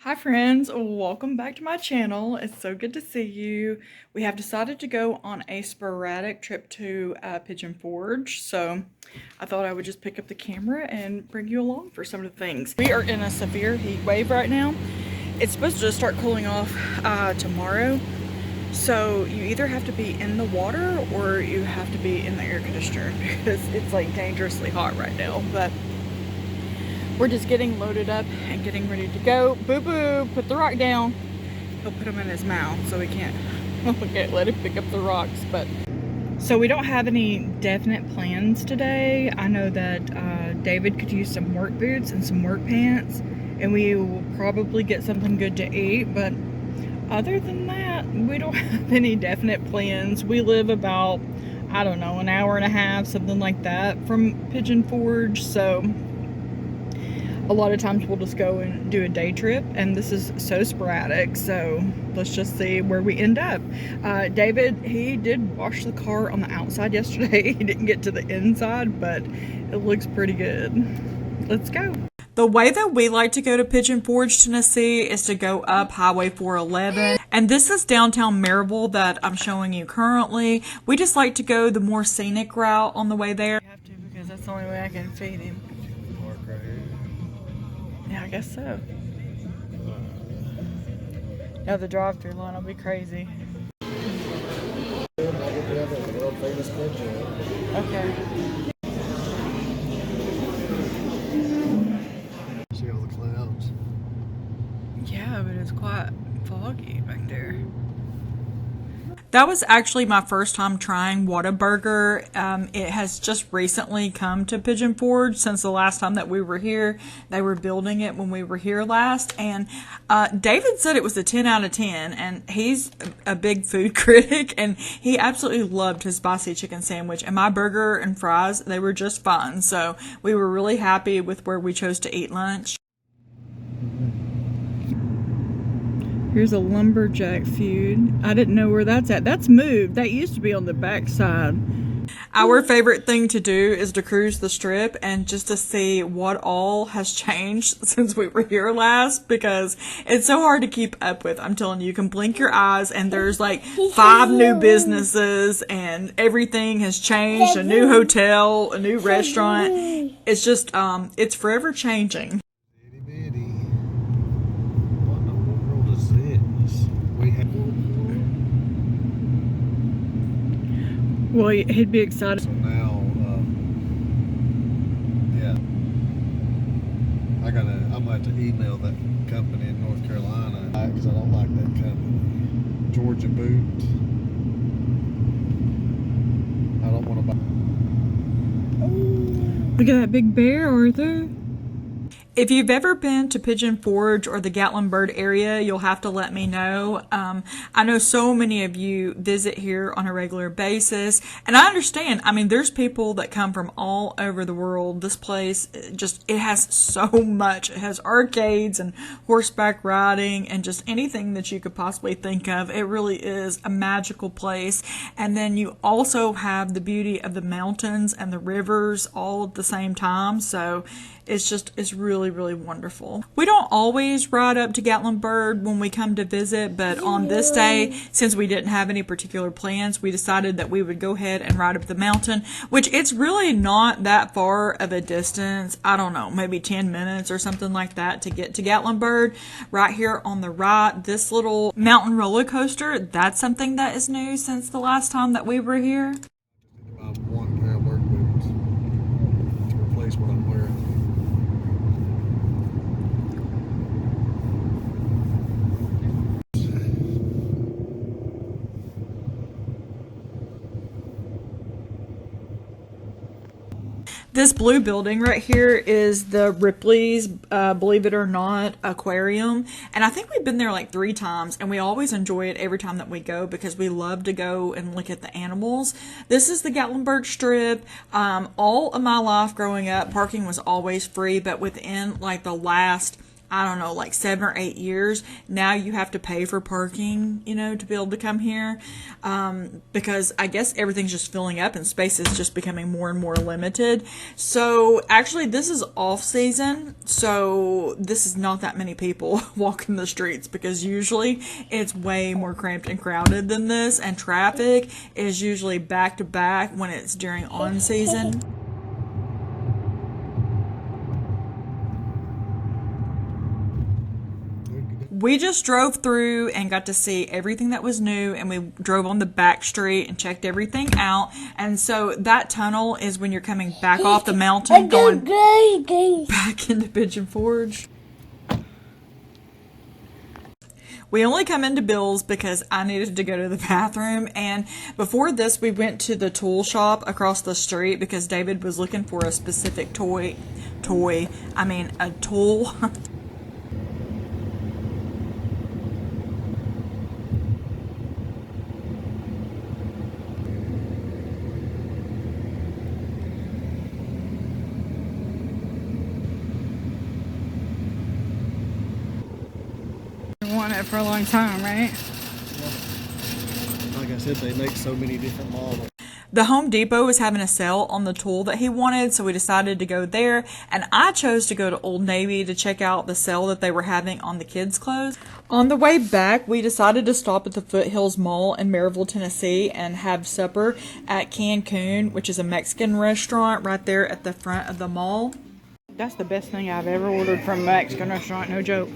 Hi friends, welcome back to my channel. It's so good to see you. We have decided to go on a sporadic trip to Pigeon Forge, so I thought I would just pick up the camera and bring you along for some of the things. We are in a severe heat wave right now. It's supposed to start cooling off tomorrow, so you either have to be in the water or you have to be in the air conditioner because it's like dangerously hot right now. But we're just getting loaded up and getting ready to go. Boo Boo, put the rock down. He'll put them in his mouth so we can't let him pick up the rocks. But so we don't have any definite plans today. I know that David could use some work boots and some work pants, and we will probably get something good to eat. But other than that, we don't have any definite plans. We live about, I don't know, an hour and a half, something like that, from Pigeon Forge. So a lot of times we'll just go and do a day trip, and this is so sporadic, so let's just see where we end up. David, he did wash the car on the outside yesterday. He didn't get to the inside, but it looks pretty good. Let's go. The way that we like to go to Pigeon Forge, Tennessee is to go up Highway 411. And this is downtown Maryville that I'm showing you currently. We just like to go the more scenic route on the way there. I have to, because that's the only way I can feed him. Yeah, I guess so. Yeah, the drive-thru line will be crazy. Okay. See all the clouds. Yeah, but it's quite foggy back there. That was actually my first time trying Whataburger. It has just recently come to Pigeon Forge since the last time that we were here. They were building it when we were here last, and David said it was a 10 out of 10, and he's a big food critic, and he absolutely loved his spicy chicken sandwich, and my burger and fries, they were just fine. So we were really happy with where we chose to eat lunch. Here's a lumberjack feud. I didn't know where that's at. That's moved. That used to be on the back side. Our favorite thing to do is to cruise the strip and just to see what all has changed since we were here last, because it's so hard to keep up with. I'm telling you, you can blink your eyes and there's like 5 new businesses and everything has changed. A new hotel, a new restaurant. It's just, it's forever changing. Well, he'd be excited. So now, yeah, I'm gonna have to email that company in North Carolina because I don't like that company. Georgia Boot. I don't want to buy. Look at that big bear, Arthur. If you've ever been to Pigeon Forge or the Gatlinburg area, you'll have to let me know. I know so many of you visit here on a regular basis, and I understand. I mean, there's people that come from all over the world. This place, it has so much. It has arcades and horseback riding and just anything that you could possibly think of. It really is a magical place. And then you also have the beauty of the mountains and the rivers all at the same time. So it's really, really wonderful. We don't always ride up to Gatlinburg when we come to visit, but on this day, since we didn't have any particular plans, we decided that we would go ahead and ride up the mountain, which it's really not that far of a distance. I don't know, maybe 10 minutes or something like that to get to Gatlinburg. Right here on the right, this little mountain roller coaster, that's something that is new since the last time that we were here. One pair of work boots to replace what I'm wearing. This blue building right here is the Ripley's, believe it or not, aquarium. And I think we've been there like 3 times, and we always enjoy it every time that we go because we love to go and look at the animals. This is the Gatlinburg Strip. All of my life growing up, parking was always free, but within like the last I don't know, like 7 or 8 years, now you have to pay for parking, you know, to be able to come here, because I guess everything's just filling up and space is just becoming more and more limited. So actually this is off season, so this is not that many people walking the streets, because usually it's way more cramped and crowded than this, and traffic is usually back to back when it's during on season. We just drove through and got to see everything that was new, and we drove on the back street and checked everything out. And so that tunnel is when you're coming back off the mountain, going back into Pigeon Forge. We only come into Bill's because I needed to go to the bathroom, and before this we went to the tool shop across the street because David was looking for a specific tool. Want it for a long time, right? Like I said, they make so many different models. The Home Depot was having a sale on the tool that he wanted, so we decided to go there, and I chose to go to Old Navy to check out the sale that they were having on the kids' clothes. On the way back, we decided to stop at the Foothills Mall in Maryville, Tennessee, and have supper at Cancun, which is a Mexican restaurant right there at the front of the mall. That's the best thing I've ever ordered from a Mexican restaurant, no joke.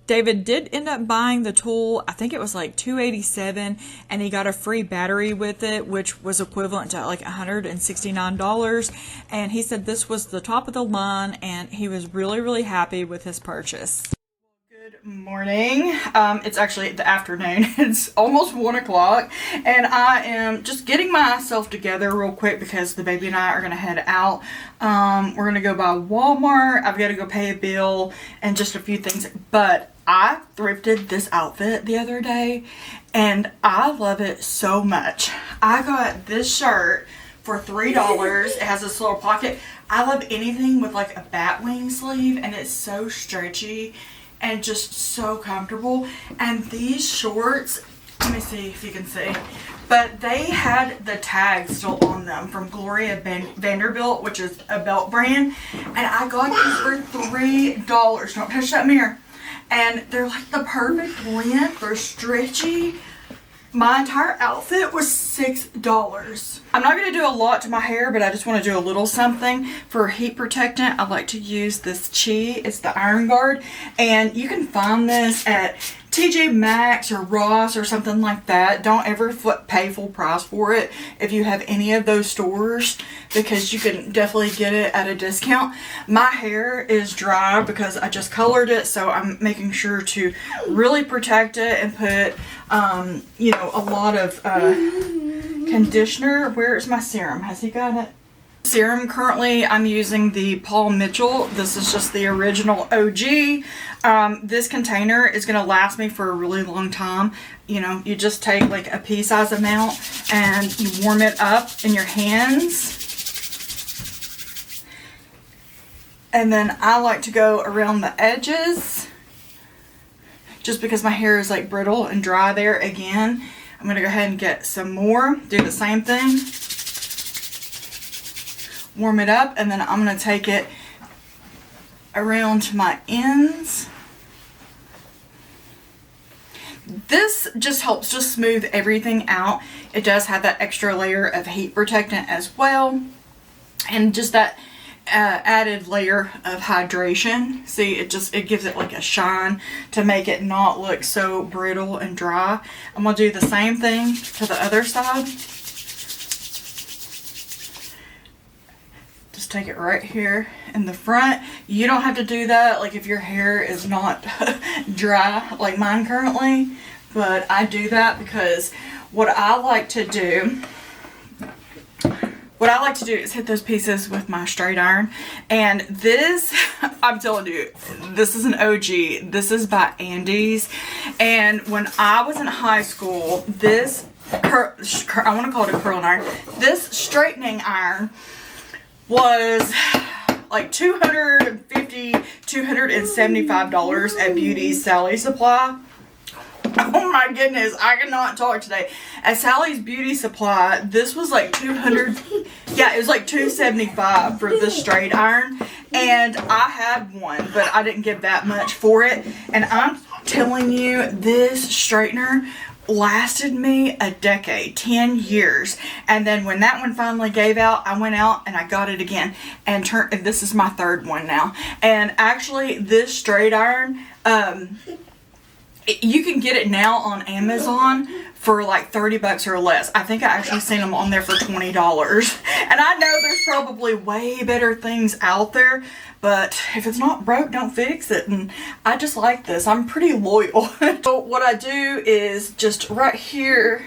David did end up buying the tool. I think it was like $287, and he got a free battery with it, which was equivalent to like $169. And he said this was the top of the line, and he was really, really happy with his purchase. Good morning. It's actually the afternoon. It's almost 1 o'clock, and I am just getting myself together real quick because the baby and I are going to head out. We're going to go by Walmart. I've got to go pay a bill and just a few things, but I thrifted this outfit the other day and I love it so much. I got this shirt for $3. It has this little pocket. I love anything with like a bat wing sleeve, and it's so stretchy and just so comfortable. And these shorts, let me see if you can see, but they had the tag still on them from Gloria Vanderbilt, which is a belt brand, and I got these for $3. Don't touch that mirror. And they're like the perfect length. They're stretchy. My entire outfit was $6. I'm not going to do a lot to my hair, but I just want to do a little something. For heat protectant, I like to use this Chi. It's the Iron Guard, and you can find this at TJ Maxx or Ross or something like that. Don't ever pay full price for it if you have any of those stores, because you can definitely get it at a discount. My hair is dry because I just colored it, so I'm making sure to really protect it and put you know, a lot of conditioner. Where is my serum? Has he got it? Serum, currently I'm using the Paul Mitchell. This is just the original OG. This container is going to last me for a really long time. You know, you just take like a pea size amount and you warm it up in your hands. And then I like to go around the edges, just because my hair is like brittle and dry there again. I'm going to go ahead and get some more, do the same thing. Warm it up, and then I'm going to take it around to my ends. This just helps to smooth everything out. It does have that extra layer of heat protectant as well, and just that added layer of hydration. See, it gives it like a shine to make it not look so brittle and dry. I'm going to do the same thing to the other side. Just take it right here in the front. You don't have to do that like if your hair is not dry like mine currently, but I do that because what I like to do is hit those pieces with my straight iron. And this, I'm telling you, this is an OG. This is by Andy's. And when I was in high school, this I want to call it a curling iron. This straightening iron was like $250, $275 at Beauty Sally Supply. Oh my goodness, I cannot talk today. At Sally's Beauty Supply, this was like 200, yeah, it was like $275 for the straight iron. And I had one, but I didn't give that much for it. And I'm telling you, this straightener lasted me a decade, 10 years. And then when that one finally gave out, I went out and I got it again. And this is my third one now. And actually, this straight iron, you can get it now on Amazon for like 30 bucks or less. I think I actually seen them on there for $20. And I know there's probably way better things out there, but if it's not broke, don't fix it. And I just like this. I'm pretty loyal. So what I do is just right here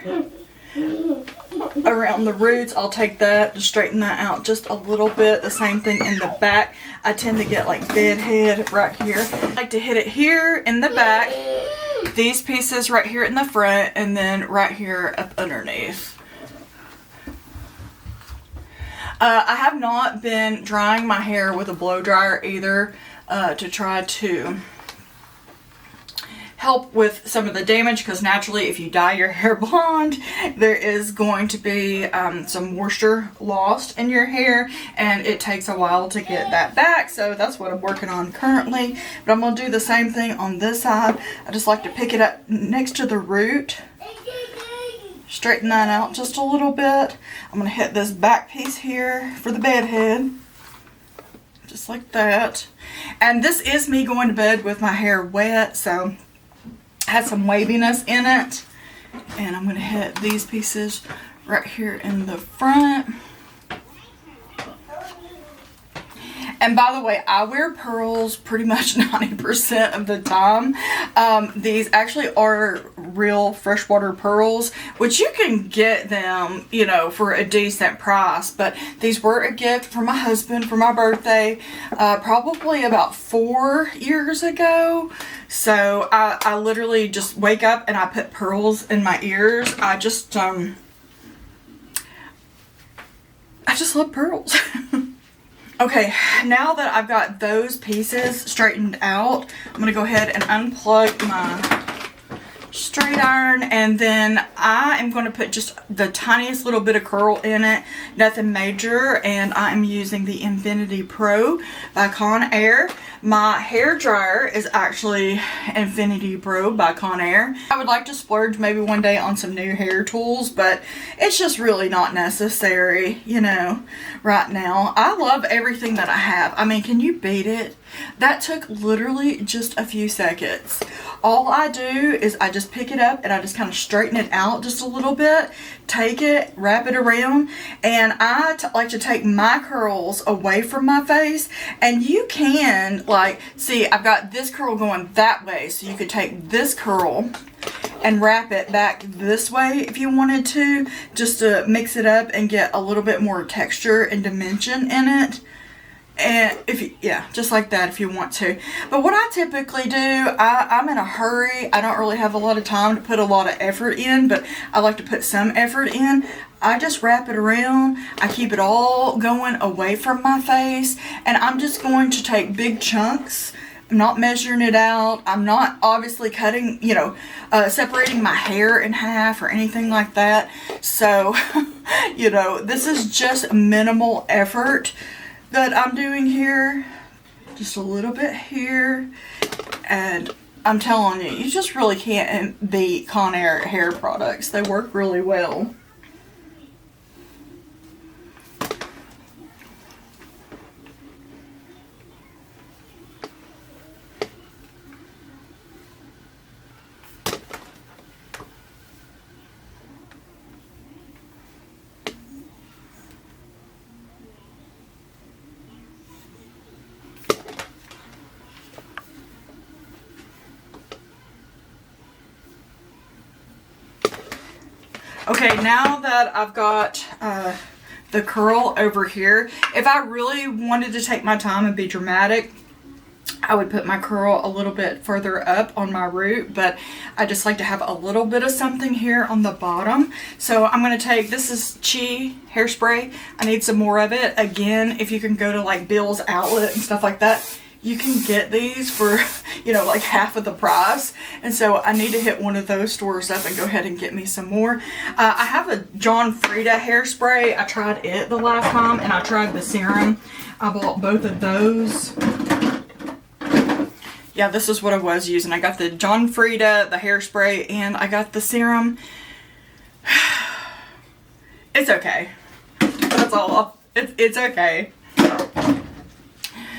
around the roots, I'll take that to straighten that out just a little bit. The same thing in the back. I tend to get like bed head right here. I like to hit it here in the back, these pieces right here in the front, and then right here up underneath. I have not been drying my hair with a blow dryer either, to try to help with some of the damage, because naturally if you dye your hair blonde, there is going to be some moisture lost in your hair, and it takes a while to get that back. So that's what I'm working on currently, but I'm going to do the same thing on this side. I just like to pick it up next to the root, straighten that out just a little bit. I'm going to hit this back piece here for the bed head, just like that. And this is me going to bed with my hair wet, so has some waviness in it. And I'm going to hit these pieces right here in the front. And by the way, I wear pearls pretty much 90% of the time. These actually are real freshwater pearls, which you can get them, you know, for a decent price. But these were a gift from my husband for my birthday, probably about 4 years ago. So I literally just wake up and I put pearls in my ears. I just love pearls. Okay, now that I've got those pieces straightened out, I'm going to go ahead and unplug my straight iron, and then I am going to put just the tiniest little bit of curl in it, nothing major, and I'm using the Infinity Pro by Conair. My hair dryer is actually Infinity Pro by Conair. I would like to splurge maybe one day on some new hair tools, but it's just really not necessary, you know, right now. I love everything that I have. I mean, can you beat it? That took literally just a few seconds. All I do is I just pick it up and I just kind of straighten it out just a little bit, take it, wrap it around, and I like to take my curls away from my face. And you can, like, see, I've got this curl going that way, so you could take this curl and wrap it back this way if you wanted to, just to mix it up and get a little bit more texture and dimension in it. And if you, yeah, just like that if you want to. But what I typically do, I'm in a hurry. I don't really have a lot of time to put a lot of effort in, but I like to put some effort in. I just wrap it around. I keep it all going away from my face, and I'm just going to take big chunks. I'm not measuring it out. I'm not obviously cutting, you know, separating my hair in half or anything like that. So, you know, this is just minimal effort that I'm doing here. Just a little bit here. And I'm telling you, you just really can't beat Conair hair products. They work really well. Okay, now that I've got the curl over here, if I really wanted to take my time and be dramatic, I would put my curl a little bit further up on my root, but I just like to have a little bit of something here on the bottom. So I'm going to take, this is Chi hairspray. I need some more of it. Again, if you can go to like Bill's Outlet and stuff like that, you can get these for, you know, like half of the price. And so I need to hit one of those stores up and go ahead and get me some more. I have a John Frieda hairspray. I tried it the last time, and I tried the serum. I bought both of those. Yeah, this is what I was using. I got the John Frieda, the hairspray, and I got the serum. It's okay. That's all. It's okay.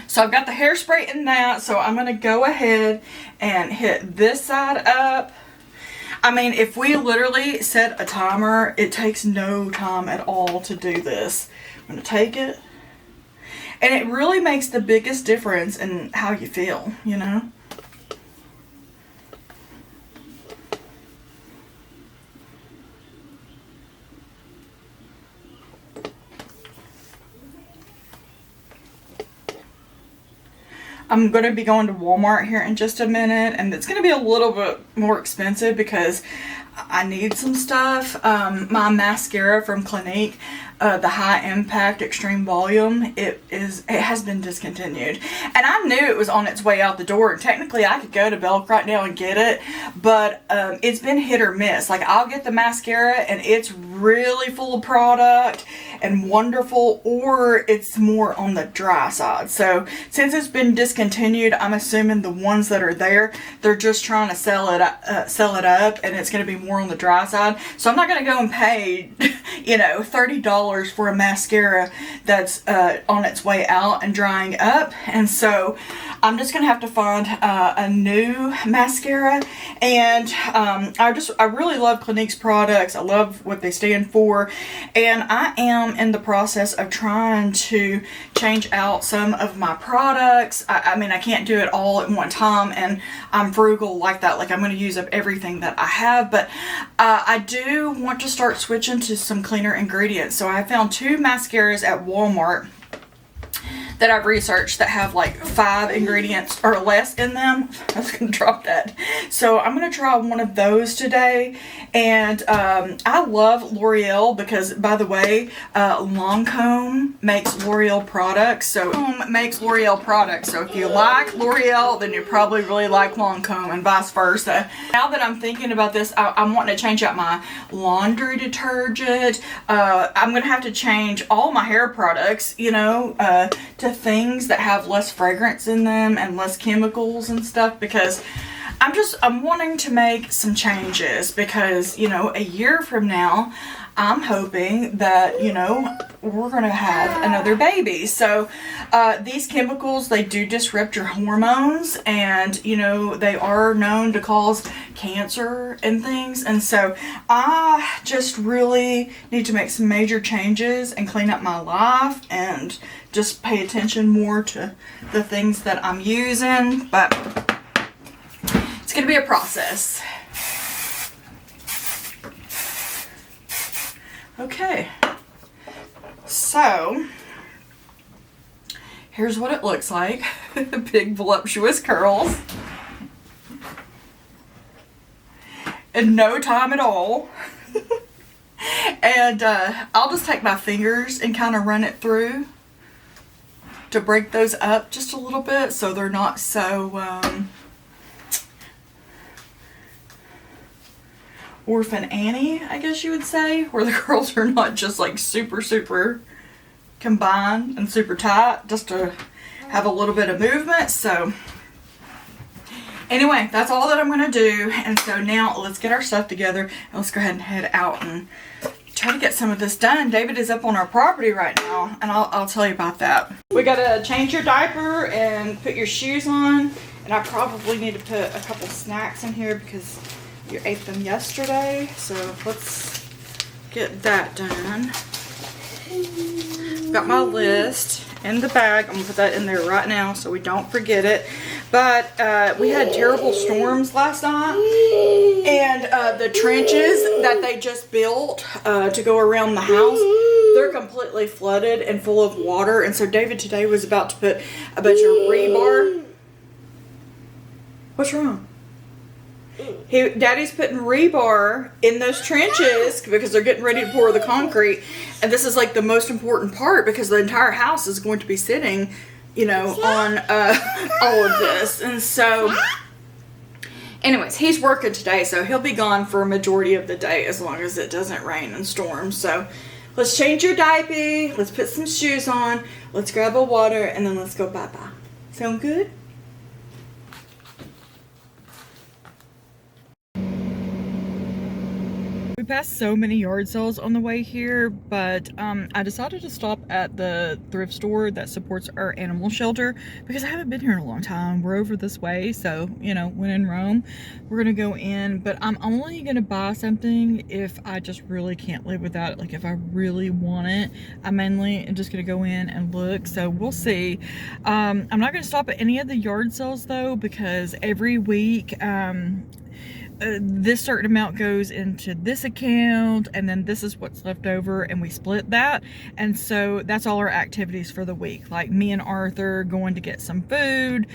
So I've got the hairspray in that, so I'm going to go ahead and hit this side up. I mean, if we literally set a timer, it takes no time at all to do this. I'm going to take it. And it really makes the biggest difference in how you feel, you know? I'm going to be going to Walmart here in just a minute, and it's going to be a little bit more expensive because I need some stuff. My mascara from Clinique, the High Impact Extreme Volume, it has been discontinued, and I knew it was on its way out the door. And technically I could go to Belk right now and get it, but it's been hit or miss. Like, I'll get the mascara and it's really full of product and wonderful, or it's more on the dry side. So since it's been discontinued, I'm assuming the ones that are there, they're just trying to sell it up, and it's going to be more on the dry side. So I'm not going to go and pay, you know, $30 for a mascara that's on its way out and drying up. And so I'm just going to have to find a new mascara. And I really love Clinique's products. I love what they stand for. And I am in the process of trying to change out some of my products. I mean, I can't do it all at one time, and I'm frugal like that. Like, I'm going to use up everything that I have, but I do want to start switching to some cleaner ingredients. So I found 2 mascaras at Walmart that I've researched that have like 5 ingredients or less in them. I was going to drop that. So I'm going to try one of those today. And I love L'Oreal because, by the way, Lancome makes L'Oreal products. So if you like L'Oreal, then you probably really like Lancome, and vice versa. Now that I'm thinking about this, I'm wanting to change out my laundry detergent. I'm going to have to change all my hair products, you know, to things that have less fragrance in them and less chemicals and stuff, because I'm wanting to make some changes, because, you know, a year from now, I'm hoping that, you know, we're going to have another baby. So these chemicals, they do disrupt your hormones, and, you know, they are known to cause cancer and things. And so I just really need to make some major changes and clean up my life and just pay attention more to the things that I'm using. But it's going to be a process. Okay, so here's what it looks like. Big voluptuous curls in no time at all. And I'll just take my fingers and kind of run it through to break those up just a little bit, so they're not so Orphan Annie, I guess you would say, where the curls are not just like super combined and super tight, just to have a little bit of movement. So anyway, that's all that I'm going to do. And so now let's get our stuff together, and let's go ahead and head out and try to get some of this done. David is up on our property right now, and I'll tell you about that. We got to change your diaper and put your shoes on, and I probably need to put a couple snacks in here because you ate them yesterday. So let's get that done. Got my list in the bag. I'm gonna put that in there right now so we don't forget it. But we had terrible storms last night, and the trenches that they just built to go around the house, they're completely flooded and full of water. And so David today was about to put a bunch of rebar. What's wrong? Daddy's putting rebar in those trenches because they're getting ready to pour the concrete. And this is like the most important part because the entire house is going to be sitting, you know, on all of this. And so, anyways, he's working today, so he'll be gone for a majority of the day as long as it doesn't rain and storm. So let's change your diaper. Let's put some shoes on. Let's grab a water, and then let's go bye-bye. Sound good? We passed so many yard sales on the way here, but I decided to stop at the thrift store that supports our animal shelter because I haven't been here in a long time. We're over this way, so, you know, when in Rome, we're gonna go in, but I'm only gonna buy something if I just really can't live without it. Like, if I really want it, I mainly am just gonna go in and look, so we'll see. I'm not gonna stop at any of the yard sales, though, because every week, this certain amount goes into this account, and then this is what's left over, and we split that. And so that's all our activities for the week. Like me and Arthur going to get some food,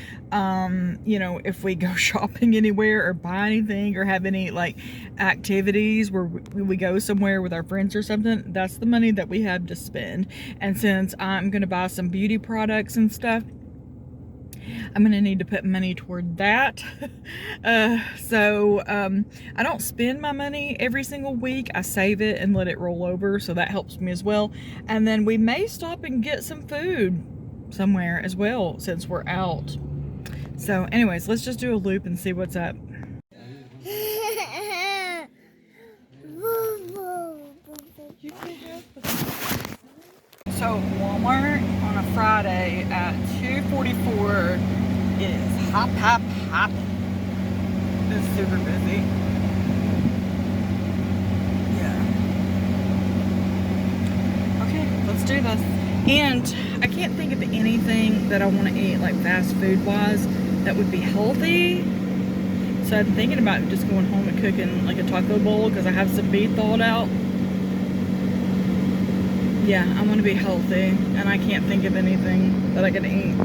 you know, if we go shopping anywhere or buy anything or have any like activities where we go somewhere with our friends or something, that's the money that we have to spend. And since I'm gonna buy some beauty products and stuff, I'm gonna need to put money toward that. So I don't spend my money every single week. I save it and let it roll over, so that helps me as well. And then we may stop and get some food somewhere as well since we're out. So anyways, let's just do a loop and see what's up. So Walmart on a Friday at 2:44 is hop. It's super busy. Yeah. Okay, let's do this. And I can't think of anything that I want to eat like fast food wise that would be healthy. So I'm thinking about just going home and cooking like a taco bowl because I have some beef thawed out. Yeah, I want to be healthy, and I can't think of anything that I can eat.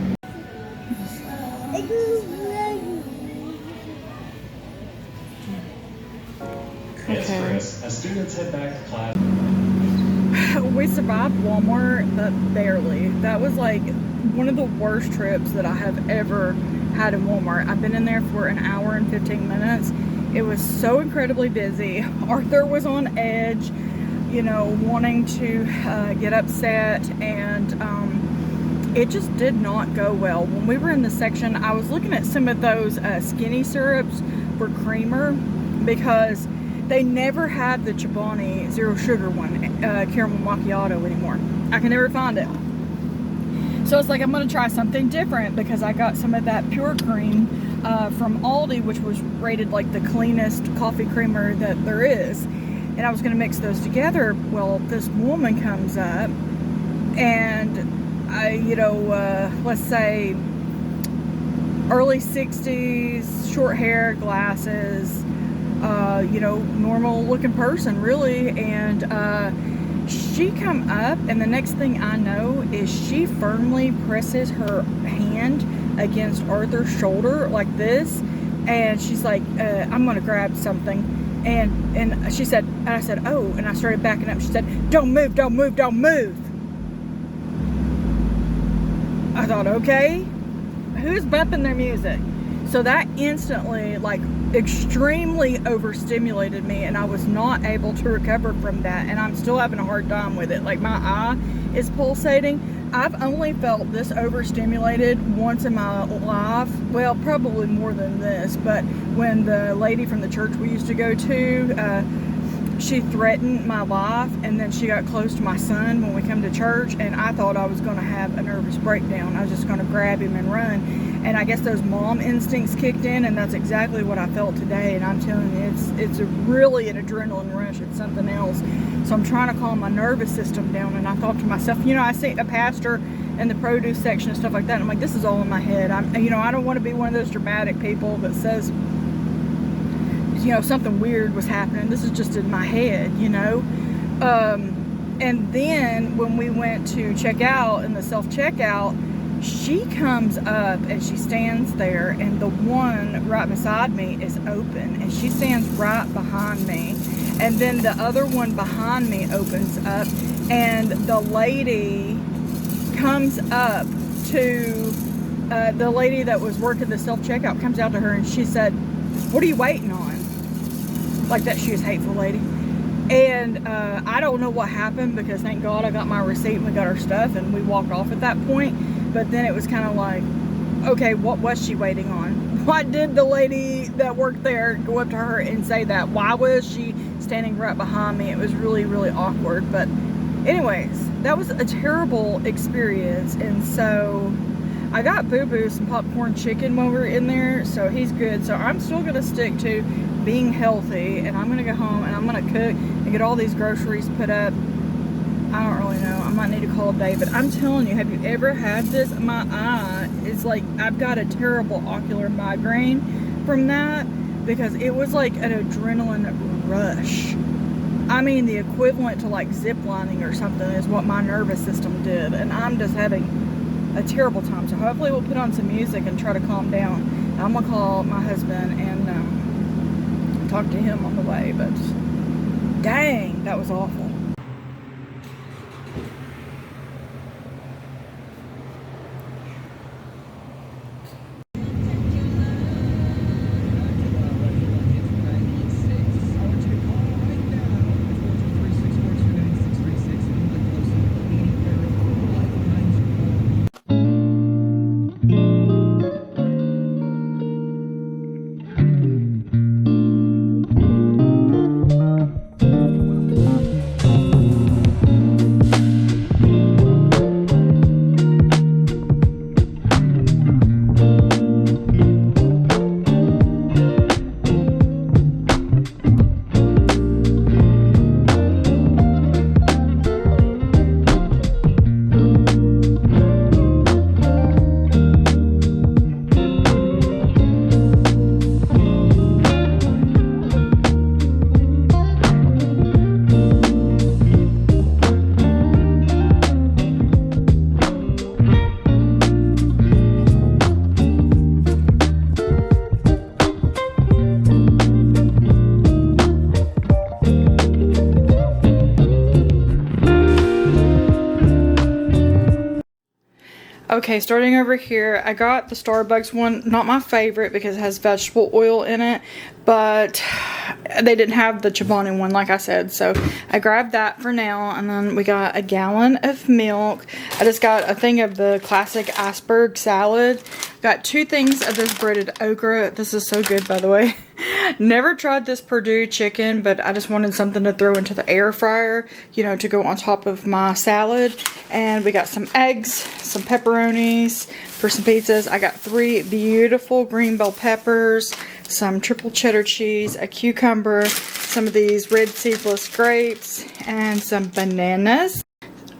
Yes, Chris. As students head back to class. We survived Walmart, but barely. That was like one of the worst trips that I have ever had in Walmart. I've been in there for an hour and 15 minutes. It was so incredibly busy. Arthur was on edge, you know, wanting to get upset, and it just did not go well. When we were in the section, I was looking at some of those skinny syrups for creamer because they never have the Chobani zero sugar one, caramel macchiato anymore. I can never find it. So it's like, I'm gonna try something different because I got some of that pure cream from Aldi, which was rated like the cleanest coffee creamer that there is. And I was gonna mix those together. Well, this woman comes up and you know, let's say early 60s, short hair, glasses, you know, normal looking person really. And she come up, and the next thing I know is she firmly presses her hand against Arthur's shoulder like this, and she's like, I'm gonna grab something. And she said, and I said, oh, and I started backing up. She said, don't move, don't move, don't move. I thought, okay, who's bumping their music? So that instantly, like, extremely overstimulated me, and I was not able to recover from that, and I'm still having a hard time with it. Like, my eye is pulsating. I've only felt this overstimulated once in my life. Well, probably more than this, but when the lady from the church we used to go to, she threatened my life, and then she got close to my son when we come to church, and I thought I was going to have a nervous breakdown. I was just going to grab him and run. And I guess those mom instincts kicked in, and that's exactly what I felt today. And I'm telling you, it's really an adrenaline rush. It's something else. So I'm trying to calm my nervous system down, and I thought to myself, you know, I see a pastor in the produce section and stuff like that, and I'm like, this is all in my head. You know, I don't want to be one of those dramatic people that says, you know, something weird was happening. This is just in my head, you know. And then when we went to check out in the self-checkout, she comes up and she stands there, and the one right beside me is open, and she stands right behind me. And then the other one behind me opens up, and the lady comes up to the lady that was working the self-checkout, comes out to her, and she said, "What are you waiting on?" Like that. She was a hateful lady. And I don't know what happened, because thank God I got my receipt and we got our stuff and we walked off at that point. But then it was kind of like, okay, what was she waiting on? Why did the lady that worked there go up to her and say that? Why was she standing right behind me? It was really, really awkward. But anyways, that was a terrible experience. And so I got Boo Boo some popcorn chicken when we were in there, so he's good. So I'm still gonna stick to being healthy, and I'm gonna go home and I'm gonna cook and get all these groceries put up. I don't really know. I might need to call David. I'm telling you, have you ever had this? My eye is like, I've got a terrible ocular migraine from that, because it was like an adrenaline rush. I mean, the equivalent to like zip lining or something is what my nervous system did, and I'm just having a terrible time. So hopefully we'll put on some music and try to calm down. I'm gonna call my husband and talk to him on the way. But dang, that was awful. Okay, starting over here, I got the Starbucks one. Not my favorite because it has vegetable oil in it, but they didn't have the Chobani one, like I said, so I grabbed that for now. And then we got a gallon of milk. I just got a thing of the classic iceberg salad. Got 2 things of this breaded okra. This is so good, by the way. Never tried this Purdue chicken, but I just wanted something to throw into the air fryer, you know, to go on top of my salad. And we got some eggs, some pepperonis for some pizzas. I got 3 beautiful green bell peppers, some triple cheddar cheese, a cucumber, some of these red seedless grapes, and some bananas.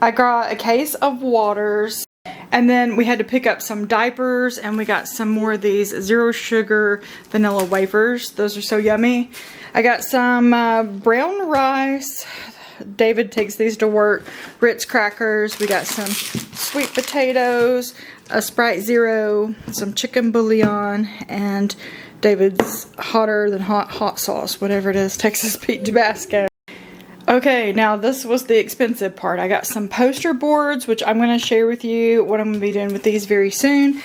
I got a case of waters. And then we had to pick up some diapers, and we got some more of these 0 sugar vanilla wafers. Those are so yummy. I got some brown rice. David takes these to work. Ritz crackers. We got some sweet potatoes, a Sprite Zero, some chicken bouillon, and David's hotter than hot sauce, whatever it is, Texas Pete Tabasco. Okay, now this was the expensive part. I got some poster boards, which I'm going to share with you what I'm going to be doing with these very soon.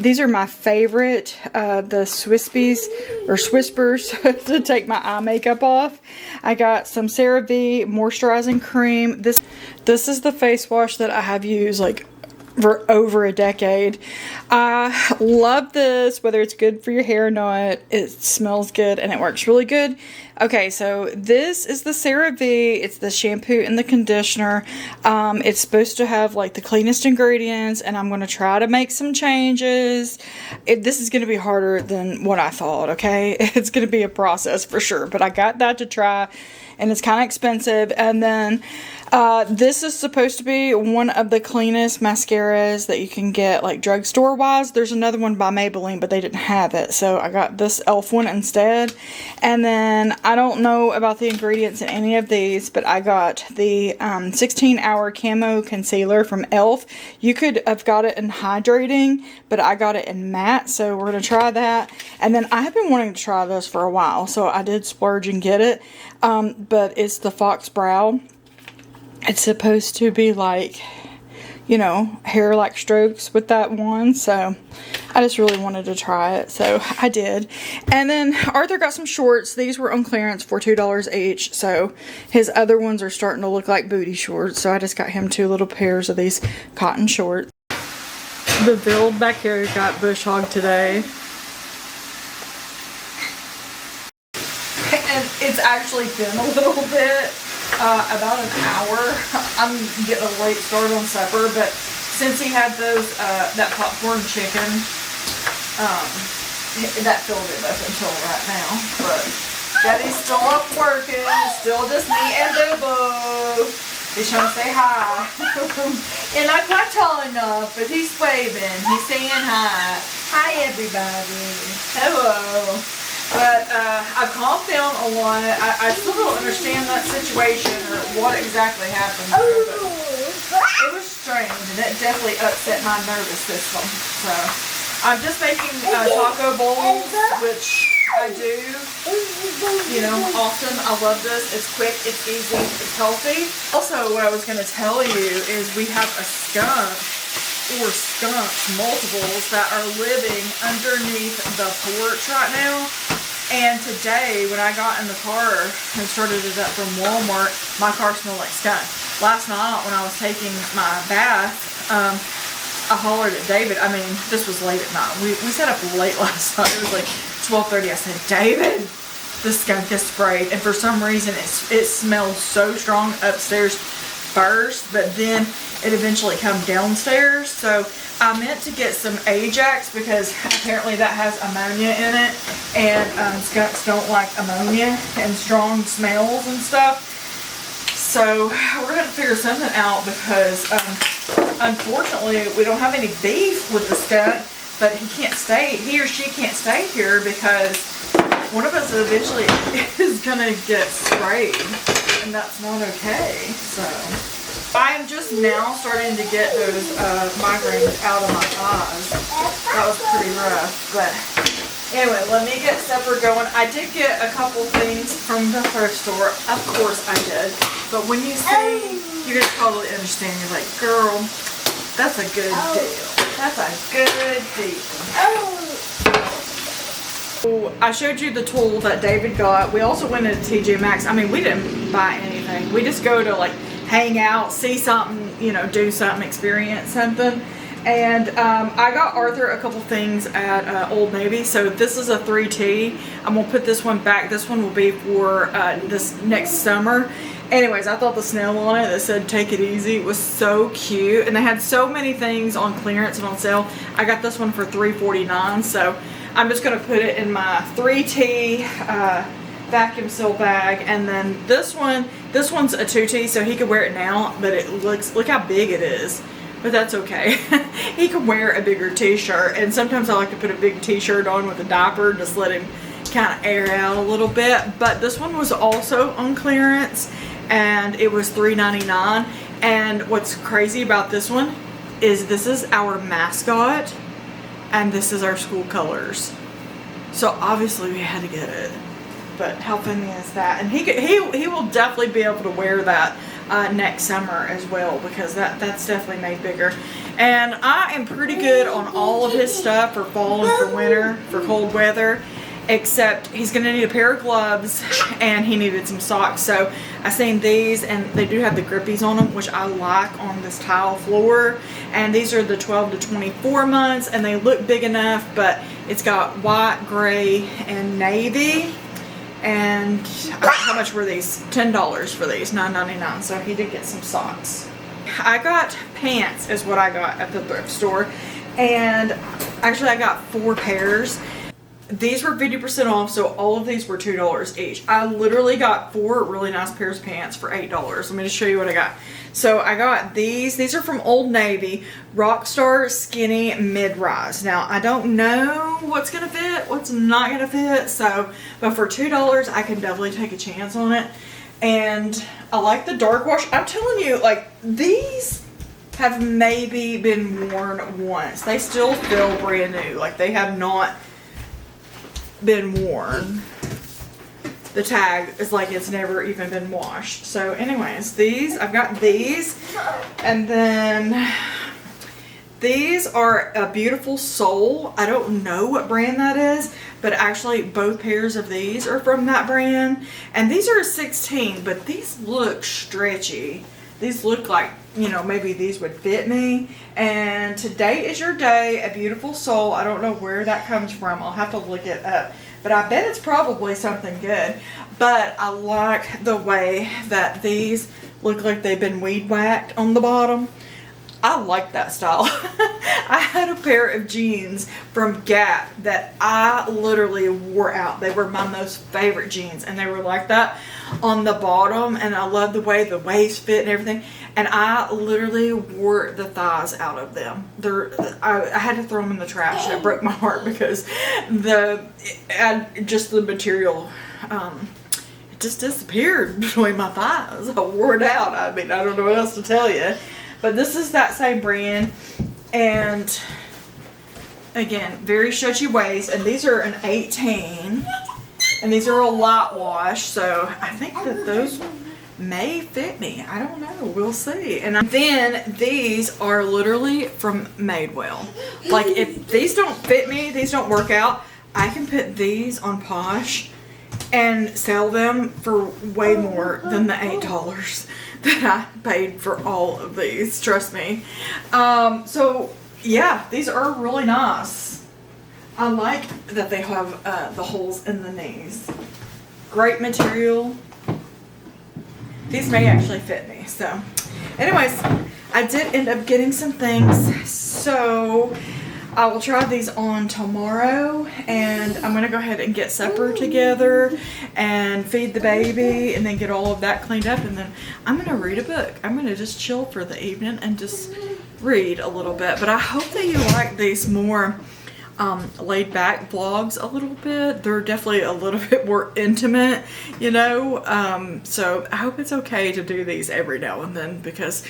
These are my favorite, the Swispies or Swispers to take my eye makeup off. I got some CeraVe moisturizing cream. This is the face wash that I have used like for over a decade. I love this, whether it's good for your hair or not. It smells good and it works really good. Okay, so this is the CeraVe. It's the shampoo and the conditioner. It's supposed to have like the cleanest ingredients, and I'm going to try to make some changes. This is going to be harder than what I thought, okay? It's going to be a process for sure, but I got that to try, and it's kind of expensive. And then this is supposed to be one of the cleanest mascaras that you can get like drugstore color-wise, there's another one by Maybelline, but they didn't have it. So I got this e.l.f. one instead. And then I don't know about the ingredients in any of these, but I got the 16-hour camo concealer from e.l.f. You could have got it in hydrating, but I got it in matte. So we're going to try that. And then I have been wanting to try this for a while. So I did splurge and get it. But it's the Fox Brow. It's supposed to be like, you know, hair like strokes with that one. So I just really wanted to try it. So I did. And then Arthur got some shorts. These were on clearance for $2 each. So his other ones are starting to look like booty shorts. So I just got him 2 little pairs of these cotton shorts. The build back here got bush hogged today. And it's actually been a little bit. About an hour. I'm getting a late start on supper, but since he had those, that popcorn chicken, that filled him up until right now. But Daddy's still up working. It's still just me and Bobo. He's trying to say hi. And not quite tall enough, but he's waving. He's saying hi. Hi, everybody. Hello. But I calmed down a lot. I still don't understand that situation or what exactly happened there, but it was strange and it definitely upset my nervous system. So I'm just making taco bowls, which I do, you know, often. I love this. It's quick, it's easy, it's healthy. Also, what I was going to tell you is we have a skunk or skunks, multiples, that are living underneath the porch right now. And today, when I got in the car and started it up from Walmart, my car smelled like skunk. Last night, when I was taking my bath, I hollered at David. I mean, this was late at night. We sat up late last night. It was like 12:30. I said, David, the skunk is sprayed. And for some reason, it smells so strong upstairs first, but then it eventually come downstairs. So I meant to get some Ajax because apparently that has ammonia in it, and skunks don't like ammonia and strong smells and stuff. So we're gonna figure something out because unfortunately we don't have any beef with the skunk, but he or she can't stay here because one of us eventually is gonna get sprayed, and that's not okay. So I am just now starting to get those migraines out of my eyes. That was pretty rough, but anyway, let me get supper going. I did get a couple things from the thrift store. Of course I did. But when you see, you guys probably understand. You're like, girl, that's a good deal. That's a good deal. So I showed you the tool that David got. We also went into TJ Maxx. I mean, we didn't buy anything. We just go to like hang out, see something, you know, do something, experience something. And I got Arthur a couple things at Old Navy. So this is a 3T. I'm gonna put this one back. This one will be for this next summer. Anyways, I thought the snail on it that said take it easy was so cute, and they had so many things on clearance and on sale. I got this one for $3.49, so I'm just gonna put it in my 3T vacuum seal bag. And then this one's a 2T, so he could wear it now, but look how big it is. But that's okay. He can wear a bigger t-shirt, and sometimes I like to put a big t-shirt on with a diaper, just let him kind of air out a little bit. But this one was also on clearance, and it was $3.99. And what's crazy about this one is this is our mascot, and this is our school colors. So obviously we had to get it. But how funny is that? And he will definitely be able to wear that next summer as well, because that's definitely made bigger. And I am pretty good on all of his stuff for fall and for winter, for cold weather, except he's gonna need a pair of gloves and he needed some socks. So I seen these, and they do have the grippies on them, which I like on this tile floor. And these are the 12 to 24 months, and they look big enough, but it's got white, gray, and navy. And how much were these? $10 for these, $9.99. So he did get some socks. I got pants is what I got at the thrift store, and actually I got 4 pairs. these were 50% off, so all of these were $2 each. I literally got 4 really nice pairs of pants for $8. Let me just show you what I got. So I got these. These are from Old Navy, Rockstar Skinny Mid-Rise. Now, I don't know what's going to fit, what's not going to fit, so, but for $2, I can definitely take a chance on it. And I like the dark wash. I'm telling you, like, these have maybe been worn once. They still feel brand new. Like, they have not been worn. The tag is like it's never even been washed. So anyways, these, I've got these, and then these are a beautiful sole. I don't know what brand that is, but actually both pairs of these are from that brand, and these are a 16, but these look stretchy. These look like, you know, maybe these would fit me. And today is your day, a beautiful sole. I don't know where that comes from. I'll have to look it up. But I bet it's probably something good. But I like the way that these look like they've been weed whacked on the bottom. I like that style. I had a pair of jeans from Gap that I literally wore out. They were my most favorite jeans, and they were like that on the bottom, and I love the way the waist fit and everything, and I literally wore the thighs out of them. I had to throw them in the trash. It broke my heart because just the material, it just disappeared between my thighs. I wore it out. I mean, I don't know what else to tell you. But this is that same brand, and again, very stretchy waist, and these are an 18, and these are a light wash, so I think that those may fit me. I don't know, we'll see. And then these are literally from Madewell. Like, if these don't fit me, these don't work out, I can put these on Posh and sell them for way more than the $8 that I paid for all of these, trust me. So yeah, these are really nice. I like that they have the holes in the knees. Great material. These may actually fit me. So anyways, I did end up getting some things, so I will try these on tomorrow, and I'm gonna go ahead and get supper together and feed the baby and then get all of that cleaned up, and then I'm gonna read a book. I'm gonna just chill for the evening and just read a little bit. But I hope that you like these more laid back vlogs a little bit. They're definitely a little bit more intimate, you know, so I hope it's okay to do these every now and then, because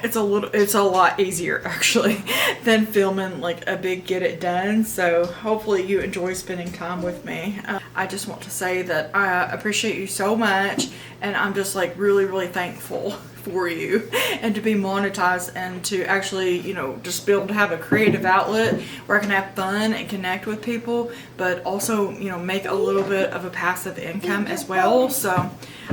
it's a lot easier actually than filming like a big get it done. So hopefully you enjoy spending time with me. I just want to say that I appreciate you so much, and I'm just like really thankful for you, and to be monetized, and to actually, you know, just be able to have a creative outlet where I can have fun and connect with people, but also, you know, make a little bit of a passive income as well. So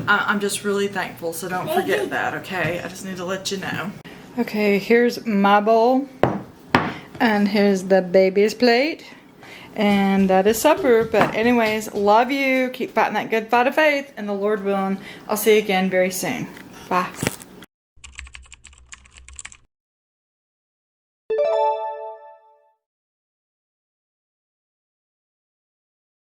I'm just really thankful, so don't forget that, okay? I just need to let you know. Okay, here's my bowl, and here's the baby's plate, and that is supper. But anyways, love you, keep fighting that good fight of faith, and the Lord willing, I'll see you again very soon. Bye.